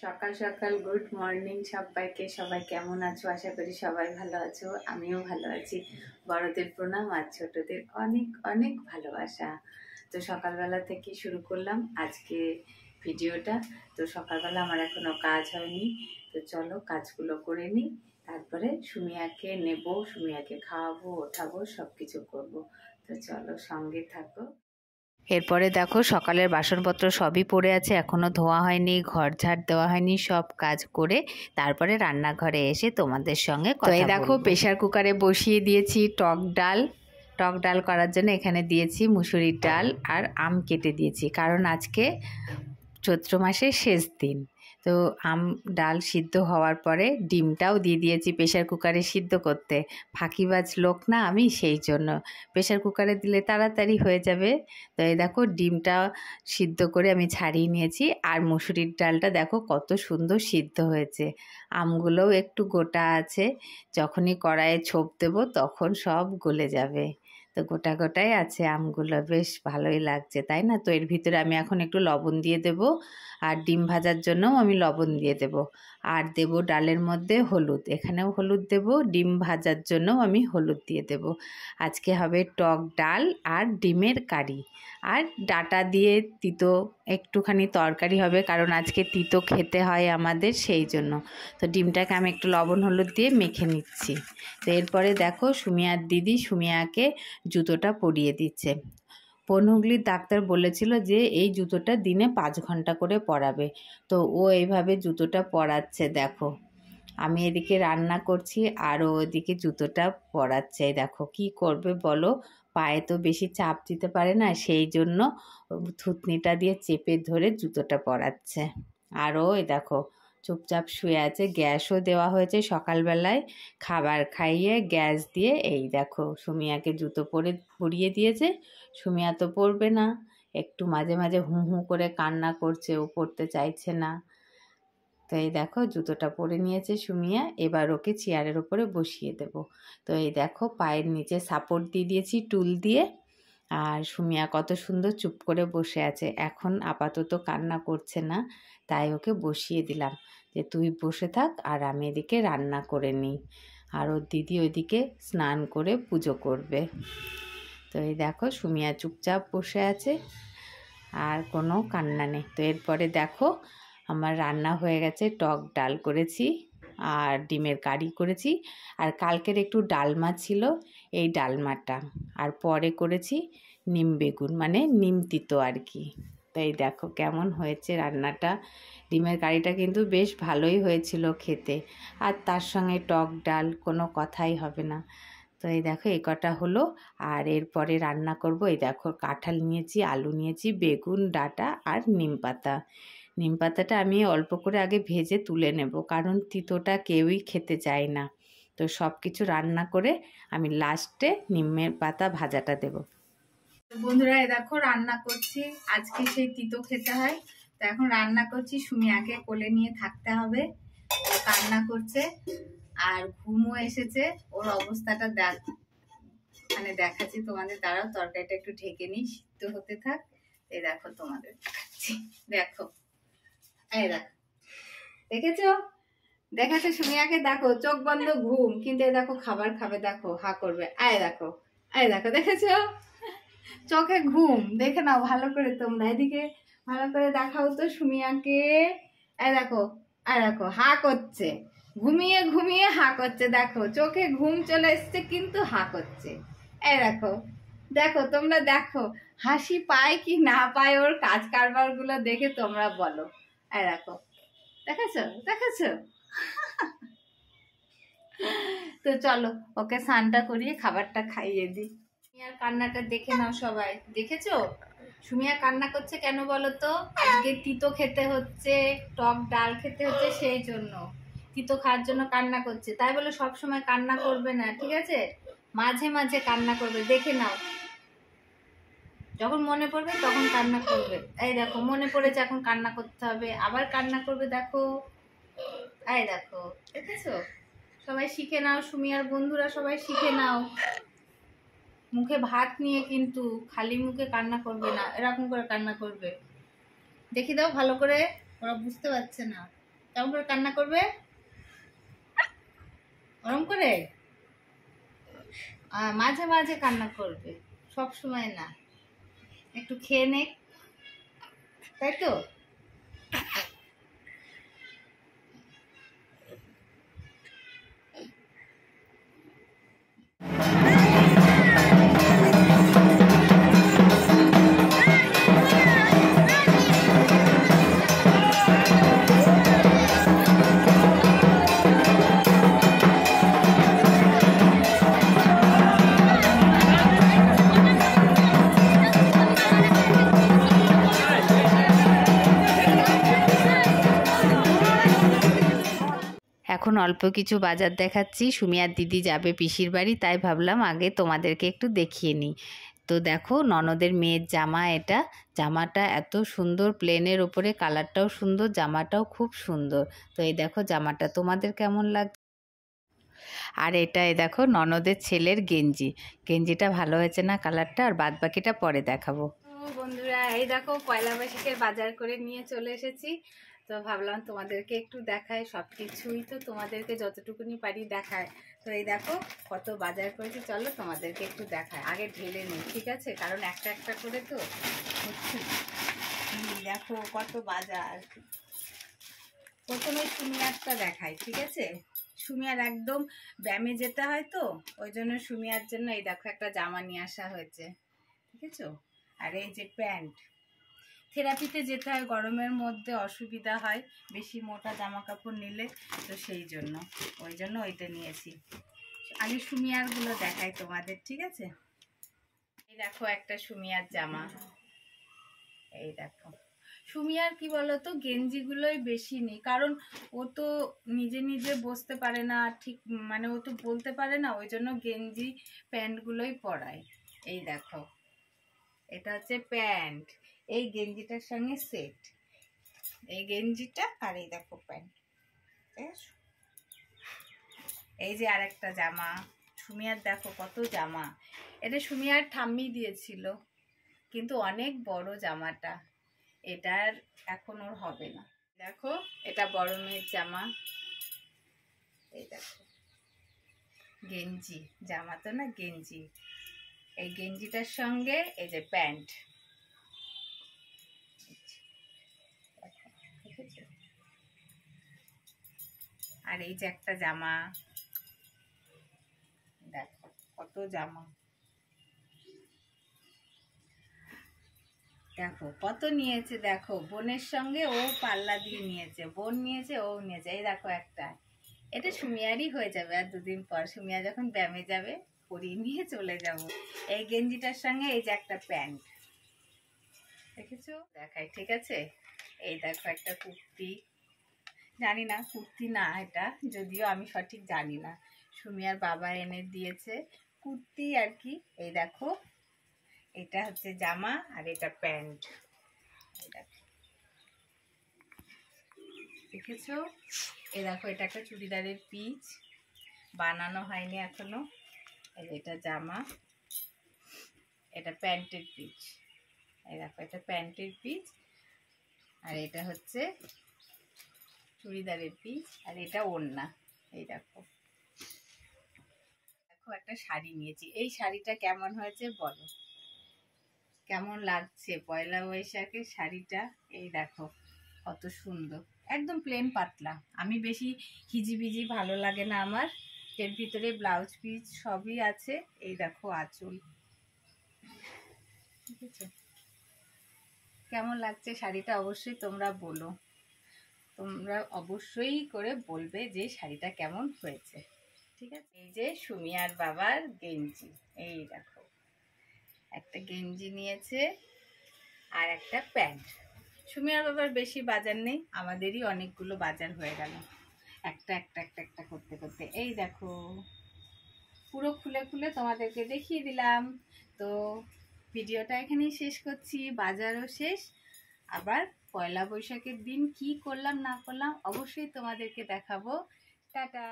সকাল সকাল good morning সবাইকে। সবাই কেমন আছো? আশা করি সবাই ভালো আছো, আমিও ভালো আছি। বড়দের প্রণাম আর ছোটদের অনেক অনেক ভালোবাসা। তো সকালবেলা থেকে শুরু করলাম আজকে ভিডিওটা। তো সকালবেলা আমার এখনো কাজ হয়নি, তো চলো কাজগুলো করে নিই, তারপরে সুমিয়াকে নেব, সুমিয়াকে খাওয়াবো, ওঠাবো, সব কিছু করবো। তো চলো সঙ্গে থাকো। এরপরে দেখো সকালের বাসনপত্র সবই পড়ে আছে, এখনও ধোয়া হয়নি, ঘর ঝাড় দেওয়া হয়নি। সব কাজ করে তারপরে রান্নাঘরে এসে তোমাদের সঙ্গে কথা বলবো। দেখো প্রেশার কুকারে বসিয়ে দিয়েছি টক ডাল। টক ডাল করার জন্য এখানে দিয়েছি মুসুরির ডাল আর আম কেটে দিয়েছি, কারণ আজকে চৈত্র মাসের শেষ দিন। তো আম ডাল সিদ্ধ হওয়ার পরে ডিমটাও দিয়ে দিয়েছি প্রেশার কুকারে সিদ্ধ করতে। ফাঁকিবাজ লোক না আমি, সেই জন্য প্রেশার কুকারে দিলে তাড়াতাড়ি হয়ে যাবে। তো এই দেখো ডিমটা সিদ্ধ করে আমি ছাড়িয়ে নিয়েছি, আর মুসুরির ডালটা দেখো কত সুন্দর সিদ্ধ হয়েছে। আমগুলোও একটু গোটা আছে, যখনই কড়াইয়ে ছোপ দেবো তখন সব গলে যাবে। তো গোটা গোটাই আছে আমগুলো, বেশ ভালোই লাগছে তাই না? তো এর ভিতরে আমি এখন একটু লবণ দিয়ে দেব, আর ডিম ভাজার জন্যও আমি লবণ দিয়ে দেব, আর দেব ডালের মধ্যে হলুদ, এখানেও হলুদ দেব, ডিম ভাজার জন্যও আমি হলুদ দিয়ে দেব। আজকে হবে টক ডাল আর ডিমের কারি, আর ডাঁটা দিয়ে তিতো একটুখানি তরকারি হবে, কারণ আজকে তিতো খেতে হয় আমাদের, সেই জন্য। তো ডিমটাকে আমি একটু লবণ হলুদ দিয়ে মেখে নিচ্ছি। তো এরপরে দেখো সুমিয়ার দিদি সুমিয়াকে জুতোটা পরিয়ে দিচ্ছে। পনহুগলির ডাক্তার বলেছিল যে এই জুতোটা দিনে 5 ঘন্টা করে পরাবে, তো ও এইভাবে জুতোটা পরাচ্ছে। দেখো আমি এদিকে রান্না করছি আর ও এদিকে জুতোটা পরাচ্ছে। দেখো কি করবে বলো, পায়ে তো বেশি চাপ দিতে পারে না, সেই জন্য থুতনিটা দিয়ে চেপে ধরে জুতোটা পরাচ্ছে। আর ও দেখো চুপচাপ শুয়ে আছে। গ্যাসও দেওয়া হয়েছে সকালবেলায়, খাবার খাইয়ে গ্যাস দিয়ে এই দেখো সুমিয়াকে জুতো পরিয়ে দিয়েছে। সুমিয়া তো পরবে না, একটু মাঝে মাঝে হু হু করে কান্না করছে, ও পরতে চাইছে না। তো এই দেখো জুতোটা পরে নিয়েছে সুমিয়া, এবার ওকে চেয়ারের উপরে বসিয়ে দেব। তো এই দেখো পায়ের নিচে সাপোর্ট দিয়ে দিয়েছি টুল দিয়ে, আর সুমিয়া কত সুন্দর চুপ করে বসে আছে। এখন আপাতত কান্না করছে না, তাই ওকে বসিয়ে দিলাম যে তুই বসে থাক আর আমি এদিকে রান্না করে নিই, আর ওর দিদি ওইদিকে স্নান করে পুজো করবে। তো এই দেখো সুমিয়া চুপচাপ বসে আছে, আর কোনো কান্না নেই। তো এরপরে দেখো আমার রান্না হয়ে গেছে, টক ডাল করেছি আর ডিমের কারি করেছি, আর কালকের একটু ডালমা ছিল, এই ডালমাটা, আর পরে করেছি নিম বেগুন মানে নিম তিতো আর কি। তো এই দেখো কেমন হয়েছে রান্নাটা। ডিমের কারিটা কিন্তু বেশ ভালোই হয়েছিল খেতে, আর তার সঙ্গে টক ডাল, কোনো কথাই হবে না। তো এই দেখো এই কটা হলো, আর এরপরে রান্না করব। এই দেখো কাঁঠাল নিয়েছি, আলু নিয়েছি, বেগুন, ডাঁটা আর নিম পাতা। নিম পাতাটা আমি অল্প করে আগে ভেজে তুলে নেব, কারণ তিতোটা কেউই খেতে চায় না। তো সব কিছু রান্না করে আমি লাস্টে নিমের পাতা ভাজাটা দেব। বন্ধুরা এই দেখো রান্না করছি, আজকে সেই তিতো খেতে হয়, তো এখন রান্না করছি। সুমিয়াকে কোলে নিয়ে থাকতে হবে, ও কান্না করছে আর ঘুমও এসেছে। ওর অবস্থাটা মানে দেখাচ্ছি তোমাদের, দাঁড়াও তরকারিটা একটু ঢেকে নিই, সিদ্ধ হতে থাক। এই দেখো তোমাদের দেখাচ্ছি, দেখো এই দেখো, দেখেছো দেখাচ্ছে সুমিয়াকে, দেখো চোখ বন্ধ ঘুম, কিন্তু এই দেখো খাবার খাবে, দেখো হা করবে, আয় দেখো, আয় দেখো, দেখেছো চোখে ঘুম। দেখে নাও ভালো করে তোমরা, এদিকে ভালো করে দেখাও তো সুমিয়াকে। এই দেখো, আর দেখো হা করছে, ঘুমিয়ে ঘুমিয়ে হা করছে, দেখো চোখে ঘুম চলে এসছে কিন্তু হা করছে। এই দেখো, দেখো তোমরা দেখো হাসি পায় কি না পায় ওর কাজ কারবার গুলো দেখে তোমরা বলো। এই দেখো, দেখেছো দেখেছো তো চলো ওকে স্নানটা করিয়ে খাবারটা খাইয়ে দিই। সুমিয়ার কান্নাটা দেখে নাও সবাই, দেখেছো সুমিয়া কান্না করছে কেন বলো তো? আজকে তিতো খেতে হচ্ছে, টক ডাল খেতে হচ্ছে, সেই জন্য তিতো খাওয়ার জন্য কান্না করছে। তাই বলে সব সময় কান্না করবে না, ঠিক আছে? মাঝে মাঝে কান্না করবে, দেখে নাও, যখন মনে পড়বে তখন কান্না করবে। এই দেখো মনে পড়েছে এখন কান্না করতে হবে, আবার কান্না করবে, দেখো এই দেখো, দেখেছো? সবাই শিখে নাও, সুমিয়ার বন্ধুরা সবাই শিখে নাও, মুখে ভাত নিয়ে কিন্তু খালি মুখে কান্না করবে না, এরকম করে কান্না করবে। দেখি দাও ভালো করে, ওরা বুঝতে পারছে না। কেমন করে কান্না করবে? ওরম করে মাঝে মাঝে কান্না করবে, সব সময় না। একটু খেয়ে নে, তাই তো? এখন অল্প কিছু বাজার দেখাচ্ছি। সুমিয়ার দিদি যাবে পিসির বাড়ি, তাই ভাবলাম আগে তোমাদেরকে একটু দেখিয়ে নিই। তো দেখো ননদের মেয়ের জামা এটা। জামাটা এত সুন্দর, প্লেনের ওপরে কালারটাও সুন্দর, জামাটাও খুব সুন্দর। তো এই দেখো জামাটা তোমাদের কেমন লাগছে। আর এটা এই দেখো ননদের ছেলের গেঞ্জি। গেঞ্জিটা ভালো হয়েছে না কালারটা? আর বাদ বাকিটা পরে দেখাবো। বন্ধুরা এই দেখো পয়লা বৈশাখের বাজার করে নিয়ে চলে এসেছি। তো ভাবলাম তোমাদেরকে একটু দেখাই, সব কিছুই তো তোমাদেরকে যতটুকুনি পারি দেখায়। তো এই দেখো কত বাজার করেছি, চলো তোমাদেরকে একটু দেখায়। আগে ঢেলে নিই, ঠিক আছে? কারণ একটা একটা করে তো দেখো কত বাজার। প্রথমে সুমিয়ারটা দেখাই, ঠিক আছে? সুমিয়ার একদম ব্যায়ামে যেতে হয় তো, ওই জন্য সুমিয়ার জন্য এই দেখো একটা জামা নিয়ে আসা হয়েছে, ঠিক আছে? আর এই যে প্যান্ট, থেরাপিতে যেতে হয়, গরমের মধ্যে অসুবিধা হয় বেশি মোটা জামা কাপড় নিলে, তো সেই জন্য ওই জন্য ওইটা নিয়েছি। আগে সুমিয়ারগুলো দেখাই তোমাদের, ঠিক আছে? এই দেখো একটা সুমিয়ার জামা। এই দেখো সুমিয়ার কি বলতো, গেঞ্জিগুলোই বেশি নেই, কারণ ও তো নিজে নিজে বসতে পারে না ঠিক, মানে ও তো বলতে পারে না, ওই জন্য গেঞ্জি প্যান্টগুলোই পরায়। এই দেখো এটা হচ্ছে প্যান্ট, এই গেঞ্জিটার সঙ্গে সেট, এই গেঞ্জিটা আর এই দেখো প্যান্ট। এই যে আরেকটা জামা। সুমিয়ার দেখো কত জামা। এটা সুমিয়ার ঠাম্মি দিয়েছিল, কিন্তু অনেক বড় জামাটা, এটার এখন ওর হবে না। দেখো এটা বড় মেয়ের জামা। এই দেখো গেঞ্জি, জামা তো না গেঞ্জি, এই গেঞ্জিটার সঙ্গে এই যে প্যান্ট। আর এই যে একটা জামা, দেখো কত জামা, দেখো কত নিয়েছে। দেখো বোনের সঙ্গে ও পাল্লা দিয়ে নিয়েছে, বোন নিয়েছে ও নিয়েছে। এই দেখো একটা, এটা সুমিয়ারই হয়ে যাবে আর দুদিন পর, সুমিয়া যখন ব্যায়ামে যাবে পরিয়ে নিয়ে চলে যাব। এই গেঞ্জিটার সঙ্গে এই যে একটা প্যান্ট, দেখেছো? দেখাই, ঠিক আছে? এই দেখো একটা কুর্তি, জানি না কুর্তি না এটা, যদিও আমি সঠিক জানি না, সুমিয়ার বাবা এনে দিয়েছে কুর্তি আর কি। এই দেখো এটা হচ্ছে জামা আর এটা প্যান্ট, দেখেছো? এই দেখো এটা একটা চুড়িদারের পিচ, বানানো হয়নি এখনো। এটা জামা, এটা প্যান্টের পিচ। এই দেখো এটা প্যান্টের পিচ, আর এটা হচ্ছে চুড়িদারের পিচ, আর এটা ওড়না। এই দেখো দেখো একটা শাড়ি নিয়েছি। এই শাড়িটা কেমন হয়েছে বলো, কেমন লাগছে পয়লা বৈশাখের শাড়িটা? এই দেখো কত সুন্দর, একদম প্লেন পাতলা। আমি বেশি হিজিবিজি ভালো লাগে না আমার, এর ভিতরে ব্লাউজ পিস সবই আছে। এই দেখো আঁচল, ঠিক আছে? কেমন লাগছে শাড়িটা অবশ্যই তোমরা বলো, তোমরা অবশ্যই করে বলবে যে শাড়িটা কেমন হয়েছে, ঠিক আছে? এই যে সুমিয়ার বাবার গেঞ্জি, এই দেখো একটা গেঞ্জি নিয়েছে আর একটা প্যান্ট। সুমিয়ার বাবার বেশি বাজার নেই, আমাদেরই অনেকগুলো বাজার হয়ে গেল একটা একটা একটা একটা করতে করতে। এই দেখো পুরো খুলে খুলে তোমাদেরকে দেখিয়ে দিলাম। তো ভিডিওটা এখানেই শেষ করছি, বাজারও শেষ। আবার পয়লা বৈশাখের দিন কি করলাম না করলাম অবশ্যই তোমাদেরকে দেখাবো। টাটা।